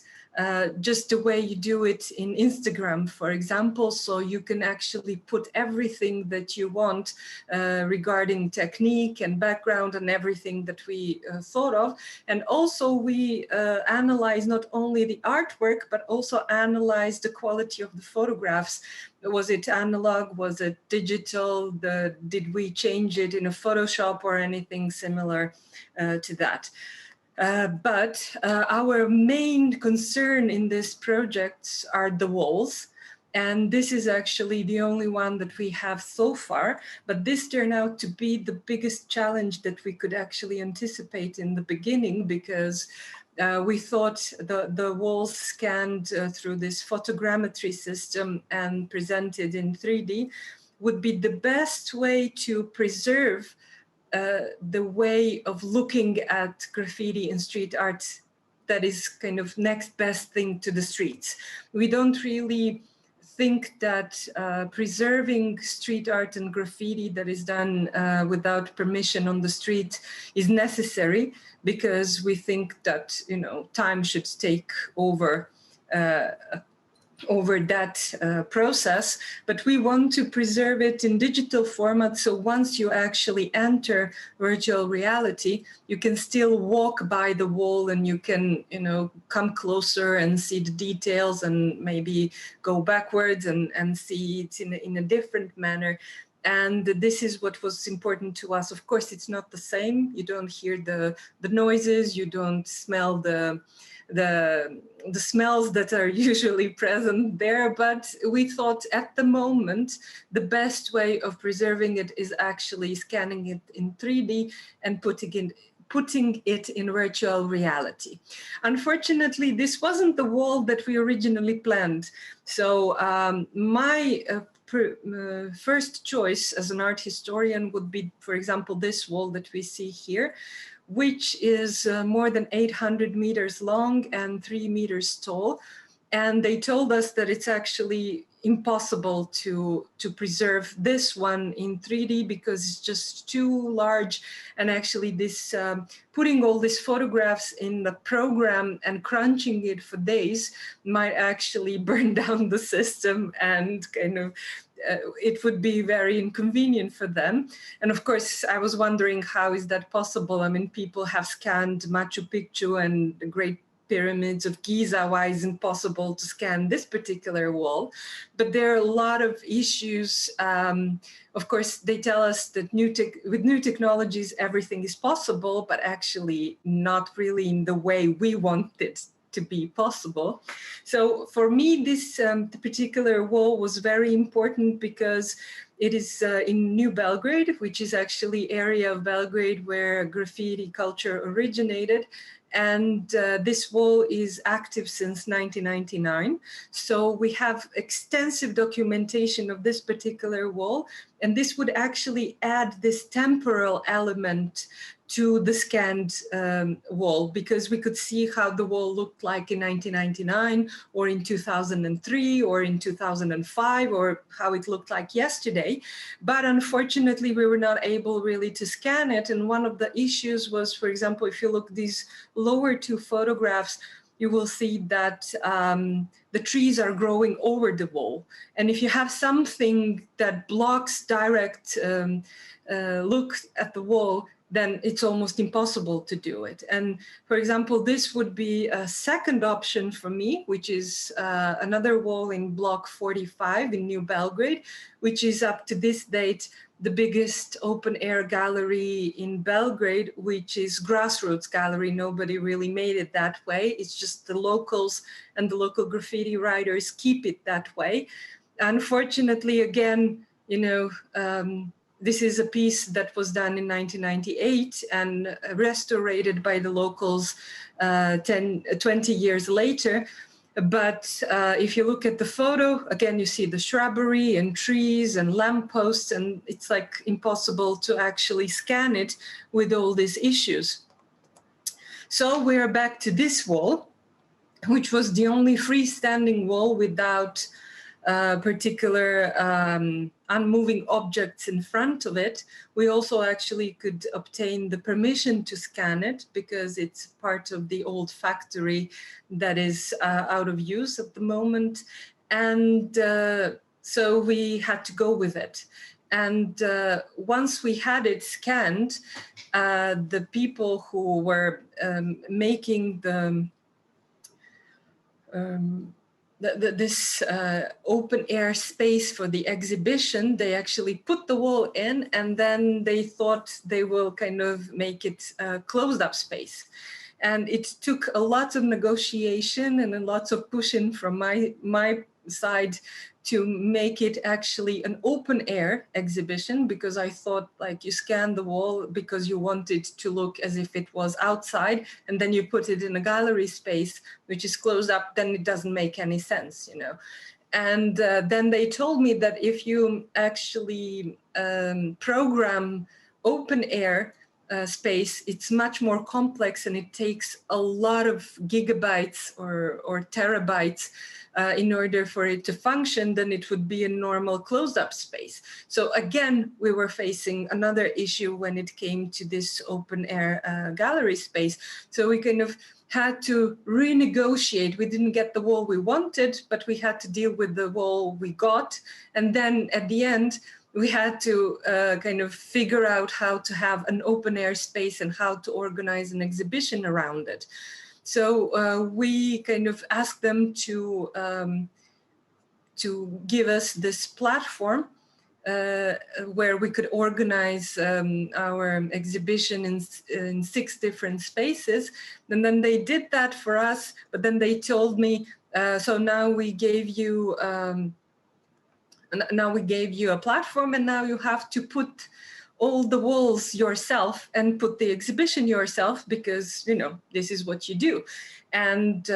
just the way you do it in Instagram, for example. So you can actually put everything that you want regarding technique and background and everything that we thought of. And also we analyze not only the artwork, but also analyze the quality of the photographs. Was it analog? Was it digital? Did we change it in a Photoshop or anything similar to that? But our main concern in this project are the walls. And this is actually the only one that we have so far. But this turned out to be the biggest challenge that we could actually anticipate in the beginning, because we thought the walls scanned through this photogrammetry system and presented in 3D would be the best way to preserve the way of looking at graffiti and street art that is kind of next best thing to the streets. We don't really think that preserving street art and graffiti that is done without permission on the street is necessary, because we think that, you know, time should take over that process, but we want to preserve it in digital format. So once you actually enter virtual reality, you can still walk by the wall and you can, you know, come closer and see the details and maybe go backwards and see it in a different manner. And this is what was important to us. Of course, it's not the same. You don't hear the noises, you don't smell the smells that are usually present there, but we thought at the moment the best way of preserving it is actually scanning it in 3D and putting it in virtual reality. Unfortunately, this wasn't the wall that we originally planned. So my first choice as an art historian would be, for example, this wall that we see here, which is more than 800 meters long and 3 meters tall. And they told us that it's actually impossible to preserve this one in 3D because it's just too large. And actually this putting all these photographs in the program and crunching it for days might actually burn down the system, and kind of it would be very inconvenient for them. And of course, I was wondering, how is that possible? I mean, people have scanned Machu Picchu and the Great Pyramids of Giza. Why is it impossible to scan this particular wall? But there are a lot of issues. Of course, they tell us that with new technologies, everything is possible, but actually not really in the way we want it to be possible. So for me, this particular wall was very important because it is in New Belgrade, which is actually area of Belgrade where graffiti culture originated. And this wall is active since 1999. So we have extensive documentation of this particular wall. And this would actually add this temporal element to the scanned wall, because we could see how the wall looked like in 1999 or in 2003 or in 2005, or how it looked like yesterday. But unfortunately, we were not able really to scan it. And one of the issues was, for example, if you look at these lower two photographs, you will see that the trees are growing over the wall. And if you have something that blocks direct look at the wall, then it's almost impossible to do it. And for example, this would be a second option for me, which is another wall in Block 45 in New Belgrade, which is up to this date the biggest open air gallery in Belgrade, which is grassroots gallery. Nobody really made it that way. It's just the locals and the local graffiti writers keep it that way. Unfortunately, again, you know, this is a piece that was done in 1998 and restored by the locals 20 years later. But if you look at the photo, again, you see the shrubbery and trees and lampposts, and it's like impossible to actually scan it with all these issues. So we are back to this wall, which was the only freestanding wall without particular unmoving objects in front of it. We also actually could obtain the permission to scan it because it's part of the old factory that is out of use at the moment. And so we had to go with it. And once we had it scanned, the people who were making this open air space for the exhibition, they actually put the wall in, and then they thought they will kind of make it a closed up space. And it took a lot of negotiation and a lot of pushing from my side to make it actually an open air exhibition, because I thought, like, you scan the wall because you want it to look as if it was outside, and then you put it in a gallery space which is closed up, then it doesn't make any sense, you know. And then they told me that if you actually program open air space, it's much more complex and it takes a lot of gigabytes or terabytes in order for it to function than it would be a normal closed-up space. So again, we were facing another issue when it came to this open-air gallery space. So we kind of had to renegotiate. We didn't get the wall we wanted, but we had to deal with the wall we got. And then at the end, we had to kind of figure out how to have an open-air space and how to organize an exhibition around it. So we kind of asked them to give us this platform where we could organize our exhibition in 6 different spaces. And then they did that for us, but then they told me, so now we gave you a platform, and now you have to put all the walls yourself and put the exhibition yourself, because, you know, this is what you do. And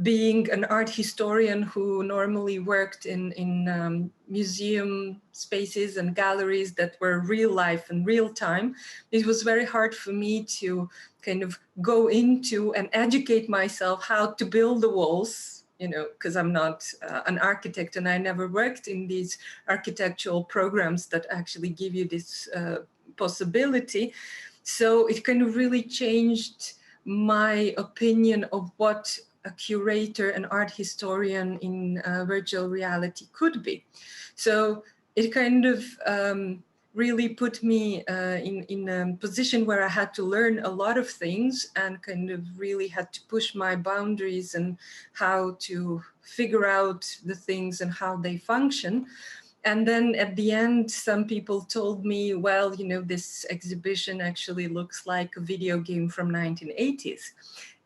being an art historian who normally worked in museum spaces and galleries that were real life and real time, it was very hard for me to kind of go into and educate myself how to build the walls, you know, because I'm not an architect, and I never worked in these architectural programs that actually give you this possibility. So it kind of really changed my opinion of what a curator, an art historian in virtual reality could be. So it kind of really put me in a position where I had to learn a lot of things, and kind of really had to push my boundaries and how to figure out the things and how they function. And then at the end, some people told me, well, you know, this exhibition actually looks like a video game from 1980s.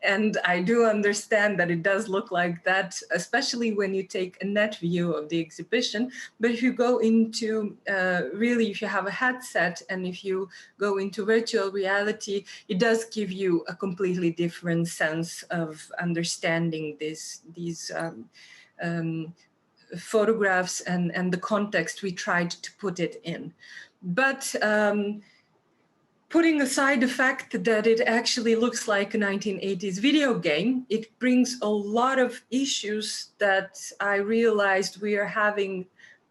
And I do understand that it does look like that, especially when you take a net view of the exhibition. But if you go into, really, if you have a headset and if you go into virtual reality, it does give you a completely different sense of understanding these photographs and the context we tried to put it in. But putting aside the fact that it actually looks like a 1980s video game, it brings a lot of issues that I realized we are having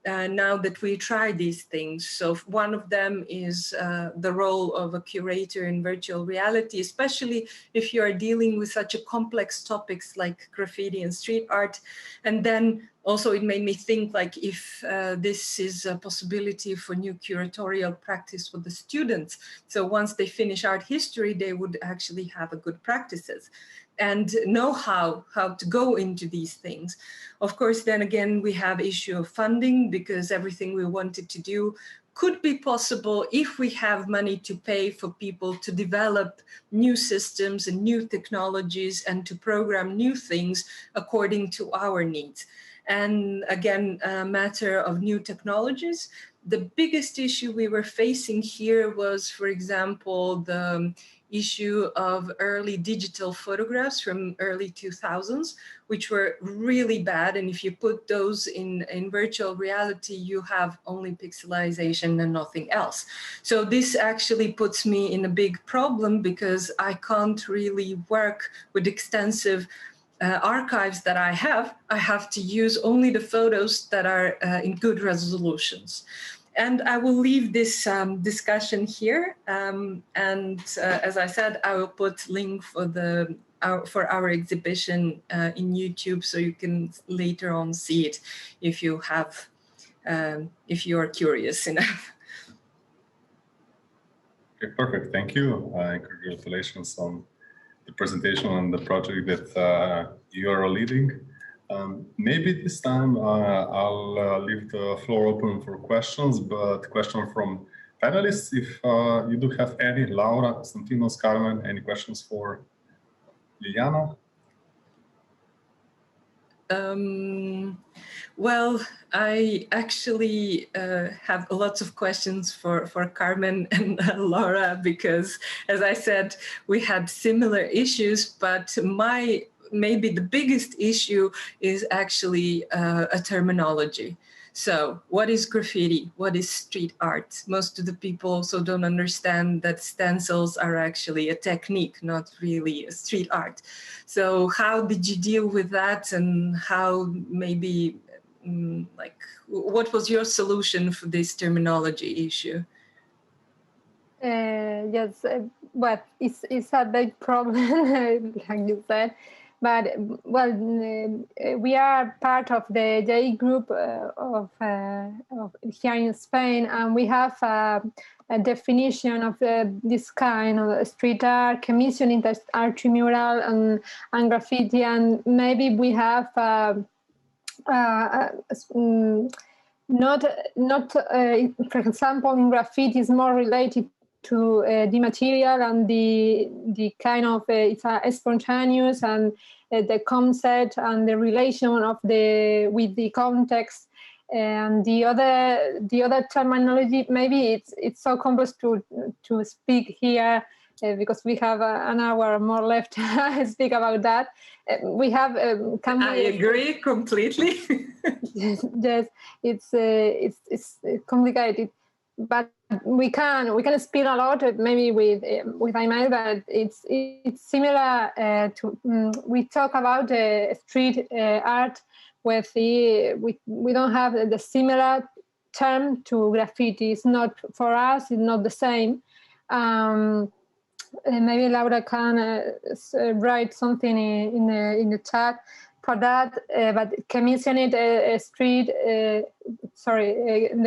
now that we try these things. So one of them is the role of a curator in virtual reality, especially if you are dealing with such a complex topics like graffiti and street art. And then also it made me think, like, if this is a possibility for new curatorial practice for the students. So once they finish art history, they would actually have a good practices and know how to go into these things. Of course, then again, we have issue of funding, because everything we wanted to do could be possible if we have money to pay for people to develop new systems and new technologies and to program new things according to our needs. And again, a matter of new technologies. The biggest issue we were facing here was, for example, the issue of early digital photographs from early 2000s, which were really bad. And if you put those in virtual reality, you have only pixelization and nothing else. So this actually puts me in a big problem, because I can't really work with extensive archives that I have to use only the photos that are in good resolutions. And I will leave this discussion here. As I said, I will put link for our exhibition in YouTube, so you can later on see it if you have, if you are curious enough. Okay, perfect. Thank you. Congratulations on the presentation and the project that you are leading. Maybe this time I'll leave the floor open for questions, but question from panelists, if you do have any. Laura, Konstantinos, Carmen, any questions for Ljiljana? Well, I actually have lots of questions for Carmen and Laura, because, as I said, we had similar issues, but maybe the biggest issue is actually a terminology. So what is graffiti? What is street art? Most of the people also don't understand that stencils are actually a technique, not really a street art. So how did you deal with that, and how maybe, what was your solution for this terminology issue? Yes, well, it's a big problem, like you said. But, well, we are part of the J group of here in Spain, and we have a definition of this kind of street art, commissioning art mural and graffiti, and maybe we have not for example, in graffiti is more related to the material and the kind of it's spontaneous, and the concept and the relation of with the context. And the other terminology, maybe it's so complex to speak here because we have an hour more left to speak about that. We have. I agree completely. Yes, it's complicated, but we can speak a lot maybe with email, but it's similar to we talk about street art. With we don't have the similar term to graffiti. It's not for us. It's not the same. Maybe Laura can write something in the chat for that. But commissioned street, the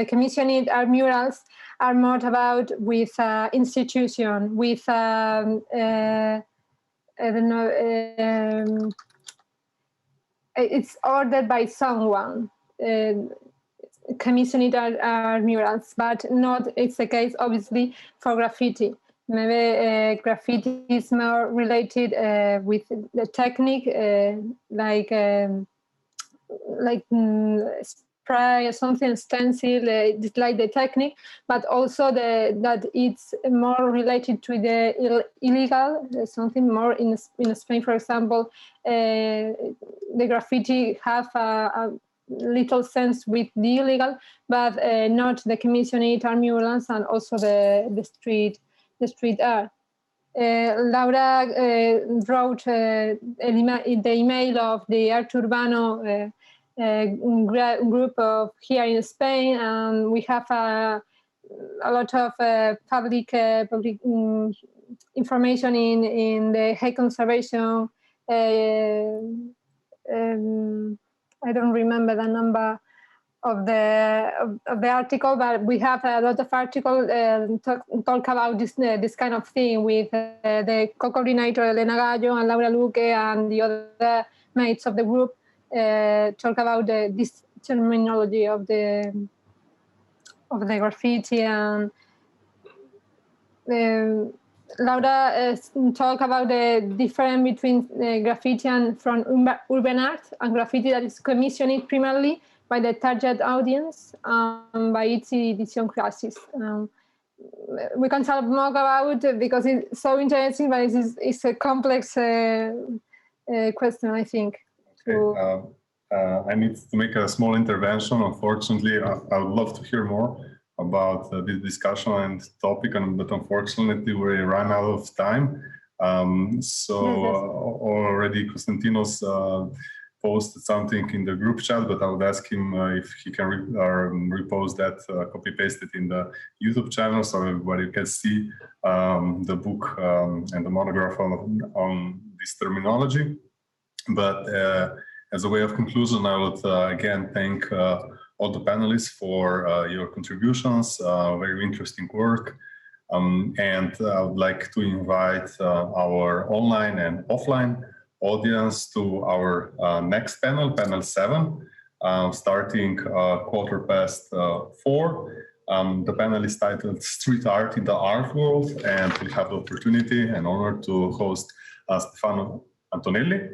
commissioned art murals are more about with institution, with I don't know. It's ordered by someone. Commissioned art murals, but not. It's the case, obviously, for graffiti. Maybe graffiti is more related with the technique, like spray or something, stencil, like the technique, but also that it's more related to the illegal, something more in Spain, for example. The graffiti have a little sense with the illegal, but not the commissioned art murals and also the street art. Laura wrote the email of the Art Urbano group of here in Spain, and we have a lot of public information in the hate conservation. I don't remember the number of the article, but we have a lot of articles talk about this kind of thing with the co-coordinator Elena Gallo and Laura Luque and the other mates of the group. Talk about this terminology of the graffiti, and Laura talk about the difference between graffiti and from urban art and graffiti that is commissioned primarily by the target audience by its idiosincrasies. We can talk more about it because it's so interesting, but it's a complex question, I think. Okay. I need to make a small intervention. Unfortunately, I would love to hear more about this discussion and topic, but unfortunately, we ran out of time. Already Konstantinos posted something in the group chat, but I would ask him if he can repost that, copy-paste it in the YouTube channel so everybody can see the book and the monograph on this terminology. But as a way of conclusion, I would again thank all the panelists for your contributions, very interesting work. And I would like to invite our online and offline audience to our next panel, panel 7, starting 4:15. The panel is titled Street Art in the Art World, and we have the opportunity and honor to host Stefano Antonelli.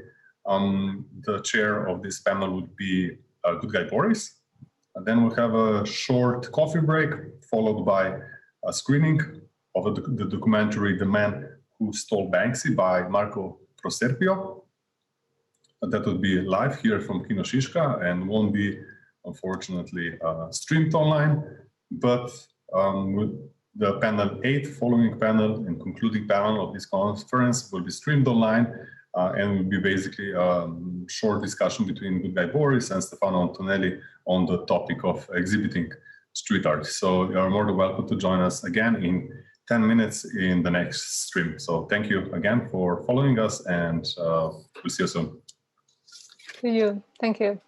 The chair of this panel would be Good Guy Boris. And then we'll have a short coffee break, followed by a screening of the documentary The Man Who Stole Banksy by Marco Proserpio. That would be live here from Kino Šiška and won't be, unfortunately, streamed online. But with the panel 8, following panel and concluding panel of this conference will be streamed online. And will be basically a short discussion between Good Guy Boris and Stefano Antonelli on the topic of exhibiting street art. So you are more than welcome to join us again in 10 minutes in the next stream. So thank you again for following us, and we'll see you soon. To you. Thank you.